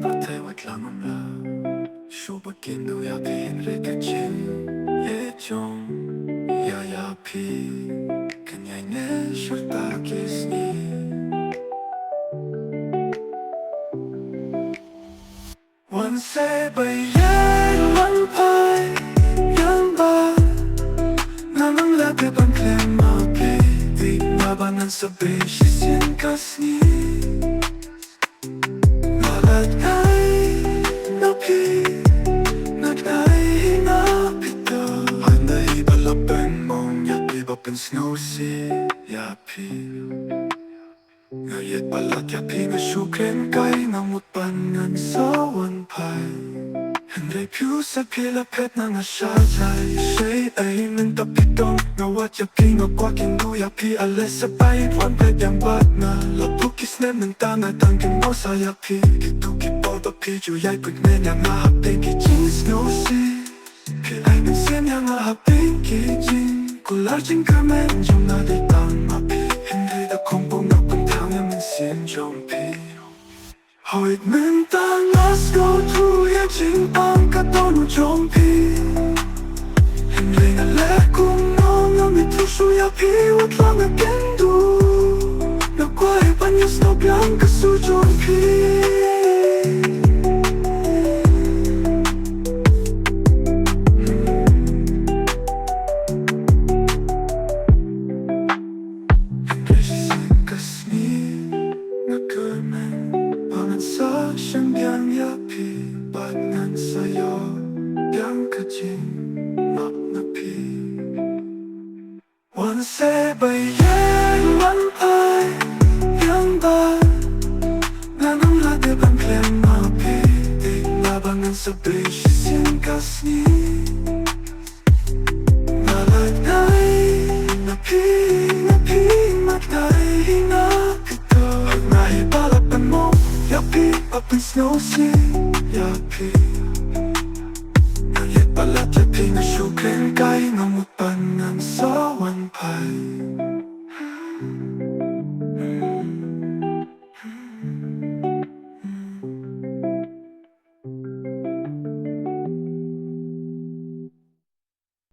Partei wait lang om la Shubakin du ya pi Enrique Chin Ye Jong Ya ya pi Kanyay ne shurta kisni One say bay yen one pai Yang ba Namang labi bang klema pi Di nabangan sa beses yan kasni Snowy yapi Ngayet balat yapi nga syukren kay namut pangan sa wanpay Henry piu sa pilapet na nga syajay Shay ay mentapitong Ngawat yapi nga kwakin du yapi Ales sa bayit wanpay biyang bat na Lapukis nem ng tanga tangking mo sa yapi Kitu kipaw da piju yay pagmen yang nga hapeng kijing Snowy Pilay ng sen yang nga hapeng kijing Kular jing kamen jong na di tang mapi Hindi da kumpong na pantang ya min sin jong pi Hoit min tang as go tu ya jing pang katonu jong pi Hindi nga le kung no nga mi tu su ya pi Wat lang again du Na kway panyas no biang kasu jong pi Siyang yapi Banan sa'yo Yang kajing Mak na pi Wan se bayan Wan ay Yang ba Nanang lade bang klem mapi Di nabangan sa beses yan kasni Nalagay Napi Napi Matay Hinapito Pag nahibalapan mo Yapi, up in snow sea Yapi Ngayet balat yapi na syukren kay Namupanan sa wanpay